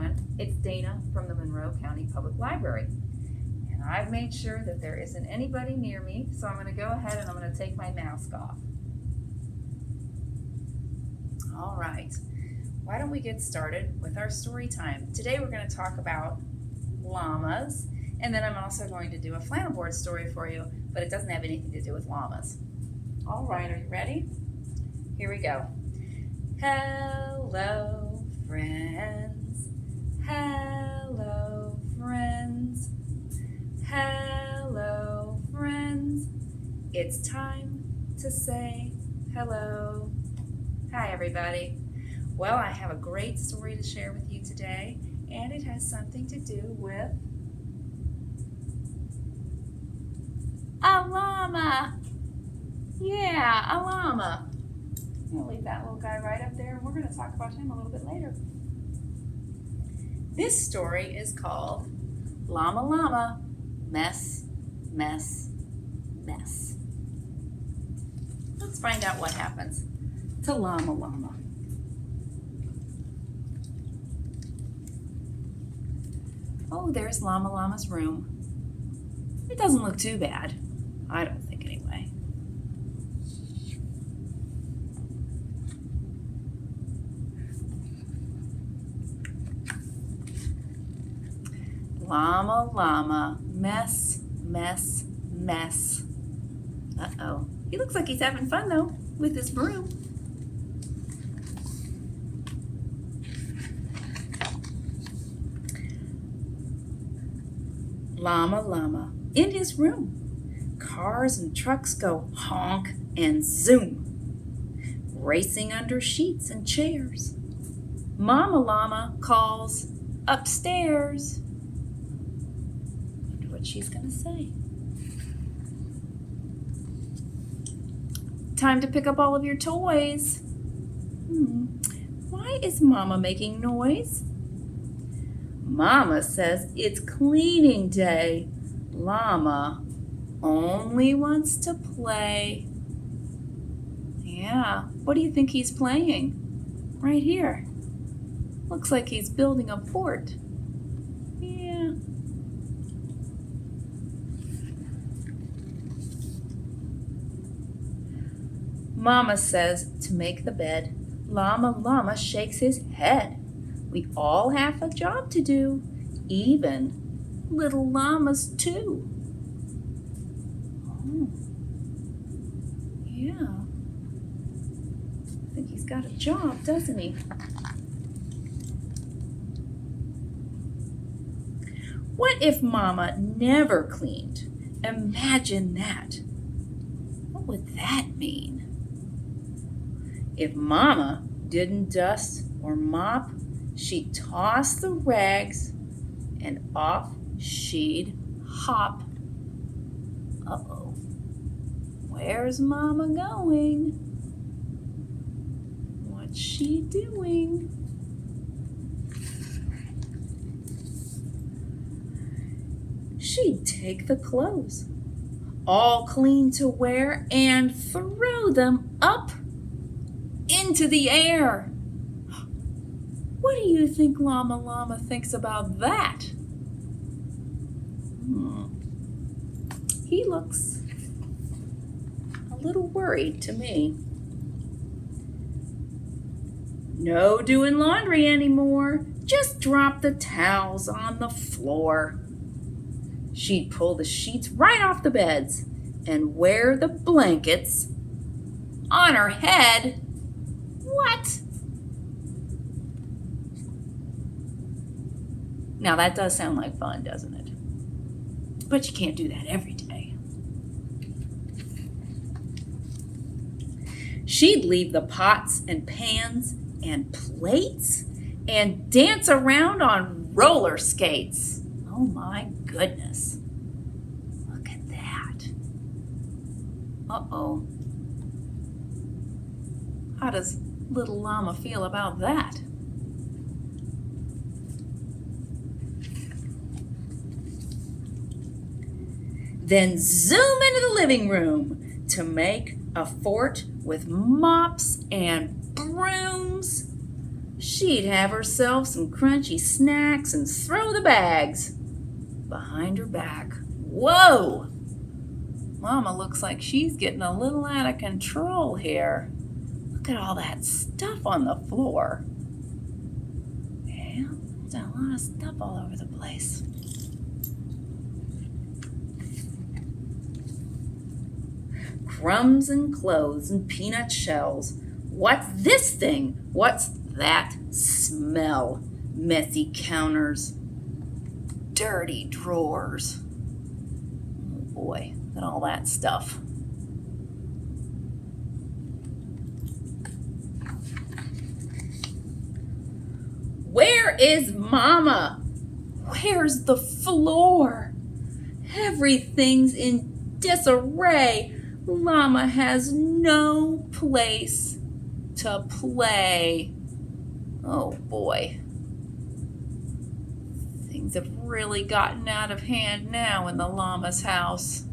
everyone. It's Dana from the Monroe County Public Library. And I've made sure that there isn't anybody near me, so I'm going to go ahead and I'm going to take my mask off. All right, why don't we get started with our story time? Today we're going to talk about llamas, and then I'm also going to do a flannel board story for you, but it doesn't have anything to do with llamas. All right, are you ready? Here we go. Hello, friends. Hello, friends. Hello, friends. It's time to say hello. Hi, everybody. Well, I have a great story to share with you today, and it has something to do with a llama. Yeah, a llama. I'm going to leave that little guy right up there, and we're going to talk about him a little bit later. This story is called Llama Llama, Mess, Mess, Mess. Let's find out what happens to Llama Llama. Oh, there's Llama Llama's room. It doesn't look too bad. I don't think anyway. Llama Llama, mess, mess, mess. Uh-oh. He looks like he's having fun, though, with his broom. Llama Llama in his room. Cars and trucks go honk and zoom, racing under sheets and chairs. Mama Llama calls upstairs. Wonder what she's gonna say. Time to pick up all of your toys. Why is Mama making noise? Mama says it's cleaning day. Llama only wants to play. Yeah, what do you think he's playing? Right here. Looks like he's building a fort. Yeah. Mama says to make the bed. Llama Llama shakes his head. We all have a job to do, even little llamas too. Oh, yeah. I think he's got a job, doesn't he? What if Mama never cleaned? Imagine that. What would that mean? If Mama didn't dust or mop, she'd toss the rags and off she'd hop. Uh-oh. Where's Mama going? What's she doing? She'd take the clothes, all clean to wear, and throw them up into the air. What do you think Llama Llama thinks about that? He looks a little worried to me. No doing laundry anymore. Just drop the towels on the floor. She'd pull the sheets right off the beds and wear the blankets on her head. What? Now that does sound like fun, doesn't it? But you can't do that every day. She'd leave the pots and pans and plates and dance around on roller skates. Oh my goodness. Look at that. Uh-oh. How does little llama feel about that? Then zoom into the living room to make a fort with mops and brooms. she'd have herself some crunchy snacks and throw the bags behind her back. Whoa! Mama looks like she's getting a little out of control here. Look at all that stuff on the floor. Yeah, there's a lot of stuff all over the place. Crumbs and clothes and peanut shells. What's this thing? What's that smell? Messy counters. Dirty drawers. Oh boy, look at all that stuff. Where is Mama? Where's the floor? Everything's in disarray. Llama has no place to play. Oh boy. Things have really gotten out of hand now in the llama's house.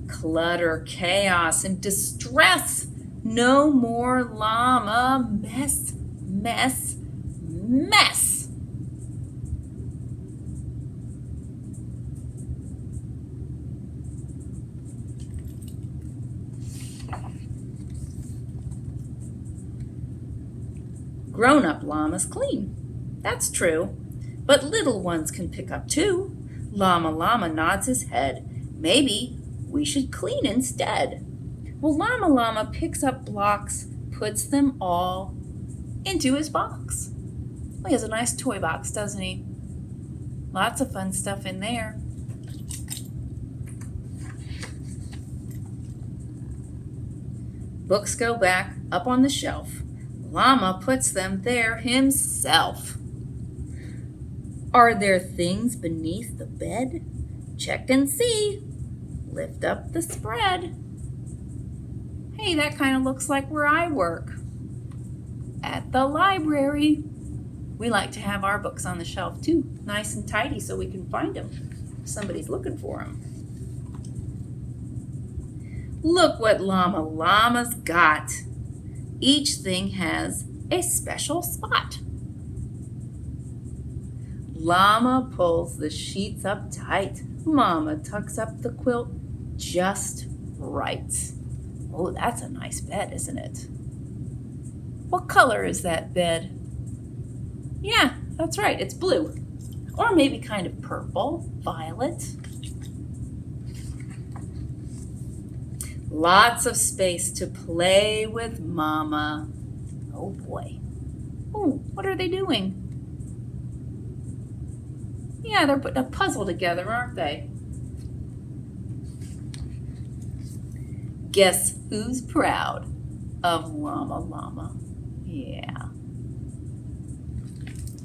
Clutter, chaos, and distress. No more llama. Mess, mess, mess. Grown-up llamas clean. That's true. But little ones can pick up too. Llama Llama nods his head. Maybe we should clean instead. Well, Llama Llama picks up blocks, puts them all into his box. Well, he has a nice toy box, doesn't he? Lots of fun stuff in there. Books go back up on the shelf. Llama puts them there himself. Are there things beneath the bed? Check and see. Lift up the spread. Hey, that kind of looks like where I work. At the library. We like to have our books on the shelf too, nice and tidy so we can find them if somebody's looking for them. Look what Llama Llama's got. Each thing has a special spot. Llama pulls the sheets up tight. Mama tucks up the quilt just right. Oh, that's a nice bed, isn't it? What color is that bed? Yeah, that's right, it's blue. Or maybe kind of purple, violet. Lots of space to play with Mama. Oh boy. Oh, what are they doing? Yeah, they're putting a puzzle together, aren't they? Guess who's proud of Llama Llama? Yeah.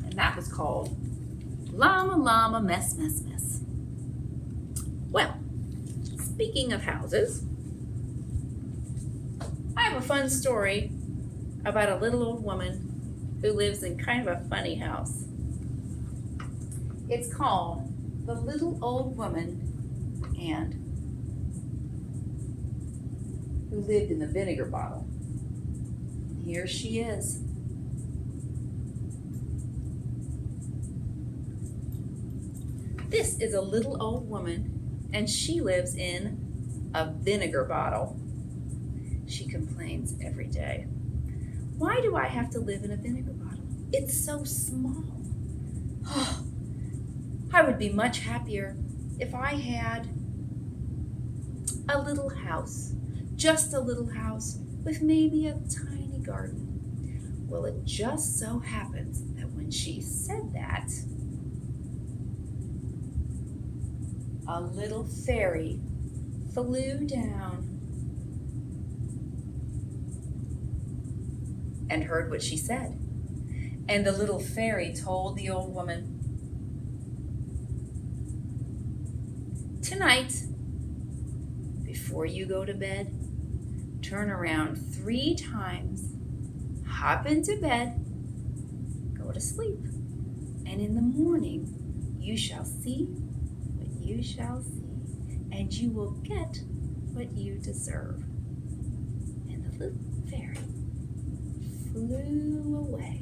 And that was called Llama Llama Mess, Mess, Mess. Well, speaking of houses, I have a fun story about a little old woman who lives in kind of a funny house. It's called The Little Old Woman and Who Lived in the Vinegar Bottle. Here she is. This is a little old woman, and she lives in a vinegar bottle. She complains every day. Why do I have to live in a vinegar bottle? It's so small. Oh, I would be much happier if I had a little house, just a little house with maybe a tiny garden. Well, it just so happens that when she said that, a little fairy flew down and heard what she said. And the little fairy told the old woman, tonight, before you go to bed, turn around 3 times, hop into bed, go to sleep, and in the morning you shall see what you shall see, and you will get what you deserve. fairy flew away.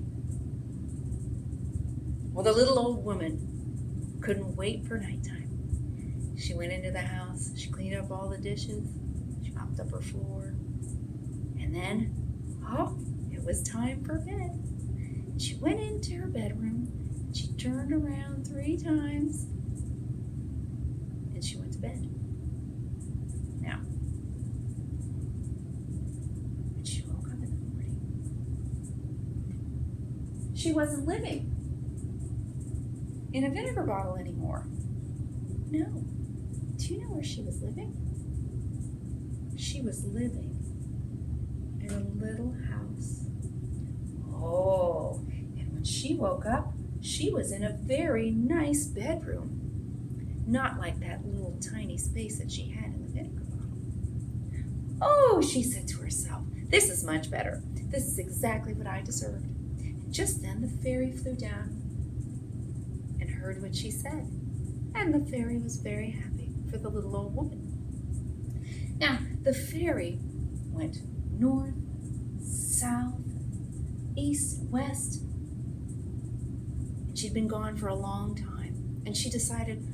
Well, the little old woman couldn't wait for nighttime. She went into the house, she cleaned up all the dishes, she mopped up her floor, and then, it was time for bed. She went into her bedroom, and she turned around 3 times, and she went to bed. Now, when she woke up in the morning, she wasn't living in a vinegar bottle anymore. No. Do you know where she was living? She was living in a little house. Oh, and when she woke up, she was in a very nice bedroom. Not like that little tiny space that she had in the vinegar bottle. Oh, she said to herself, this is much better. This is exactly what I deserved. And just then the fairy flew down and heard what she said. And the fairy was very happy for the little old woman. Now, the fairy went north, south, east, west. And she'd been gone for a long time. And she decided,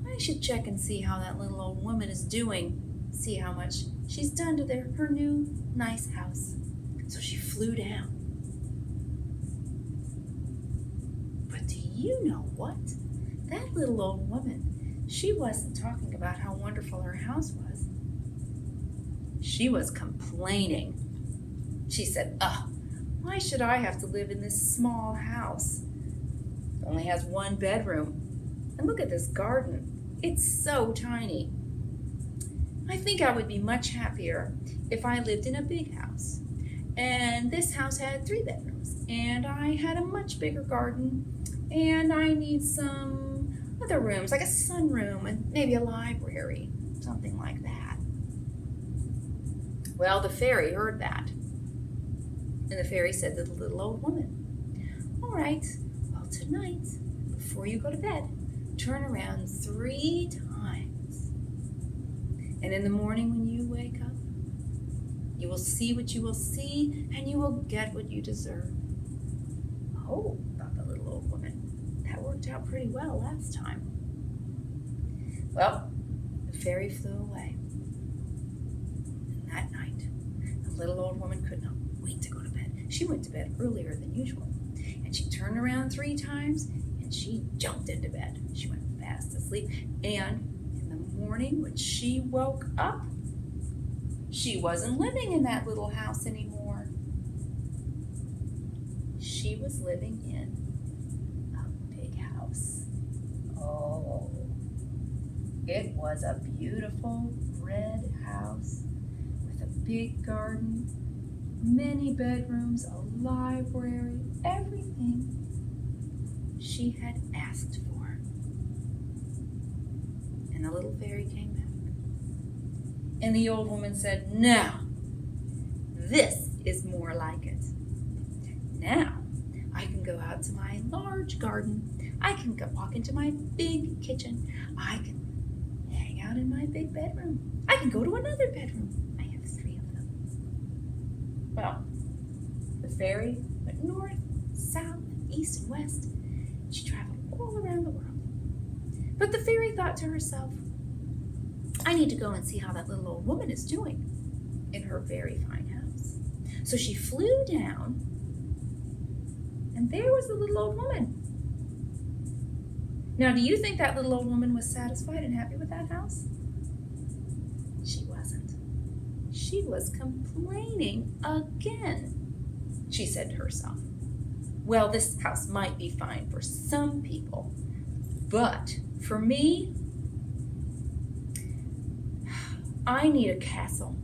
I should check and see how that little old woman is doing. See how much she's done to her new, nice house. So she flew down. But do you know what? That little old woman, she wasn't talking about how wonderful her house was. She was complaining. She said, why should I have to live in this small house? It only has 1 bedroom. And look at this garden. It's so tiny. I think I would be much happier if I lived in a big house. And this house had 3 bedrooms. And I had a much bigger garden. And I need some other rooms, like a sunroom and maybe a library, something like that. Well, the fairy heard that. And the fairy said to the little old woman, all right, well, tonight, before you go to bed, turn around 3 times. And in the morning when you wake up, you will see what you will see, and you will get what you deserve. Oh, thought the little old woman. That worked out pretty well last time. Well, the fairy flew away. And that night, the little old woman could not wait to go to bed. She went to bed earlier than usual. And she turned around 3 times, and she jumped into bed. She went fast asleep. And in the morning, when she woke up, she wasn't living in that little house anymore. She was living in a big house. Oh, it was a beautiful red house with a big garden, many bedrooms, a library, everything she had asked for. And the little fairy came back. And the old woman said, now, this is more like it. Now, I can go out to my large garden. I can walk into my big kitchen. I can hang out in my big bedroom. I can go to another bedroom. I have 3 of them. Well, the fairy went north, south, east, and west. She traveled all around the world. But the fairy thought to herself, I need to go and see how that little old woman is doing in her very fine house. So she flew down, and there was the little old woman. Now, do you think that little old woman was satisfied and happy with that house? She wasn't. She was complaining again. She said to herself, well, this house might be fine for some people, but for me, I need a castle.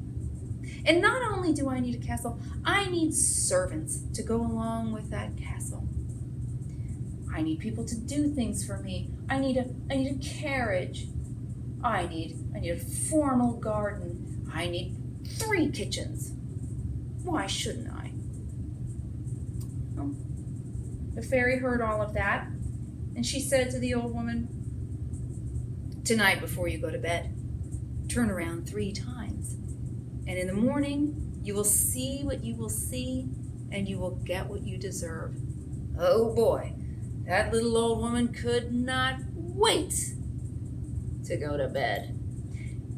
And not only do I need a castle, I need servants to go along with that castle. I need people to do things for me. I need a carriage. I need a formal garden. I need 3 kitchens. Why shouldn't I? Well, the fairy heard all of that, and she said to the old woman, tonight before you go to bed, turn around 3 times. And in the morning, You will see what you will see, and you will get what you deserve. Oh boy, that little old woman could not wait to go to bed.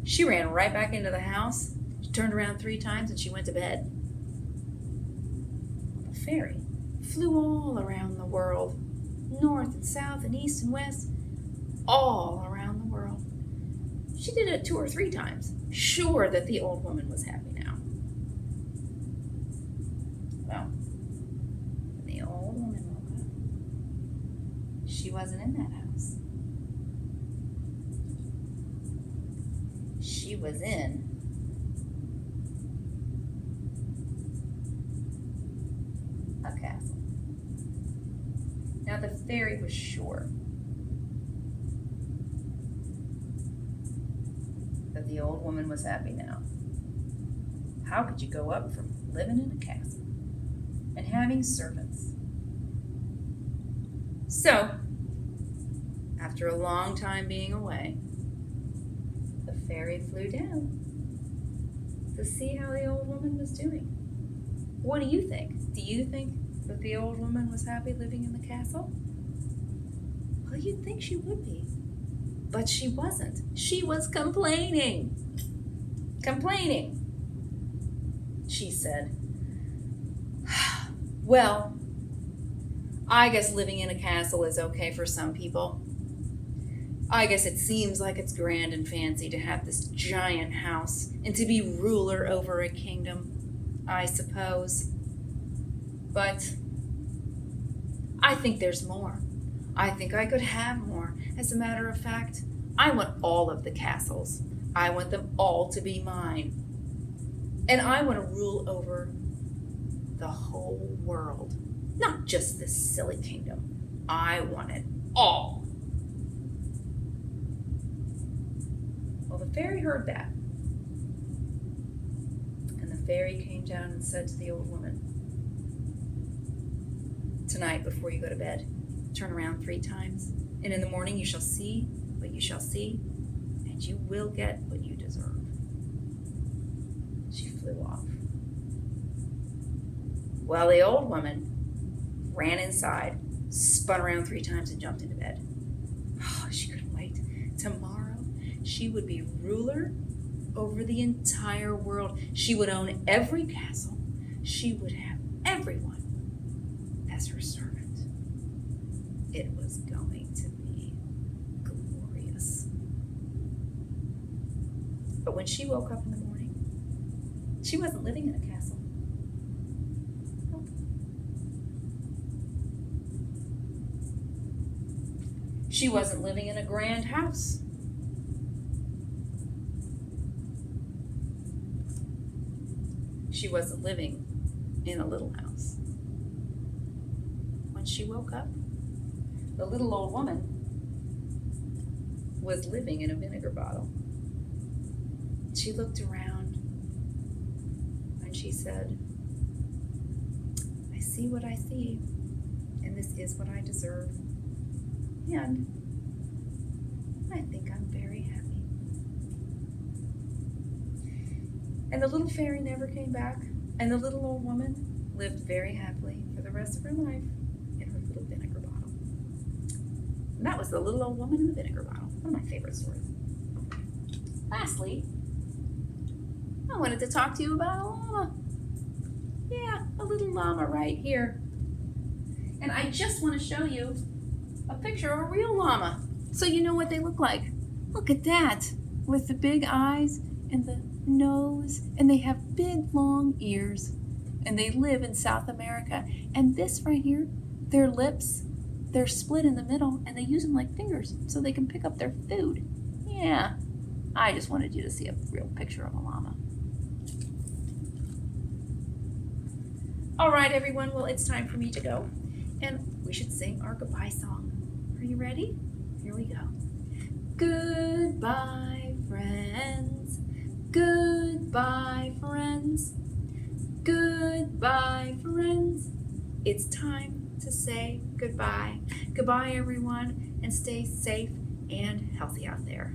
She ran right back into the house. She turned around 3 times and she went to bed. The fairy flew all around the world, north and south and east and west, all around the world. She did it 2 or 3 times, sure that the old woman was happy now. Well, when the old woman woke up, she wasn't in that house. She was in a castle. Now the fairy was sure that the old woman was happy now. How could you go up from living in a castle and having servants? So, after a long time being away, the fairy flew down to see how the old woman was doing. What do you think? Do you think that the old woman was happy living in the castle? Well, you'd think she would be. But she wasn't. She was complaining. Complaining. She said, well, I guess living in a castle is okay for some people. I guess it seems like it's grand and fancy to have this giant house and to be ruler over a kingdom, I suppose. But I think there's more. I think I could have more. As a matter of fact, I want all of the castles. I want them all to be mine. And I want to rule over the whole world. Not just this silly kingdom. I want it all. Well, the fairy heard that. And the fairy came down and said to the old woman, tonight before you go to bed, turn around 3 times, and in the morning you shall see what you shall see, and you will get what you deserve. She flew off. Well, the old woman ran inside, spun around 3 times, and jumped into bed. Oh, she couldn't wait. Tomorrow, she would be ruler over the entire world. She would own every castle. She would have everyone as her servant. It was going to be glorious. But when she woke up in the morning, she wasn't living in a castle. Nope. She wasn't living in a grand house. She wasn't living in a little house. When she woke up, the little old woman was living in a vinegar bottle. She looked around and she said, I see what I see, and this is what I deserve. And I think I'm very happy. And the little fairy never came back, and the little old woman lived very happily for the rest of her life in her little vinegar bottle. And that was The Little Old Woman in the Vinegar Bottle, one of my favorite stories. Lastly, I wanted to talk to you about a llama. Yeah, a little llama right here. And I just want to show you a picture of a real llama so you know what they look like. Look at that, with the big eyes and the nose, and they have big long ears, and they live in South America. And this right here, their lips, they're split in the middle, and they use them like fingers so they can pick up their food. Yeah, I just wanted you to see a real picture of a llama. All right, everyone, well, it's time for me to go, and we should sing our goodbye song. Are you ready? Here we go. Goodbye, friends. Goodbye, friends. Goodbye, friends. It's time to say goodbye. Goodbye, everyone, and stay safe and healthy out there.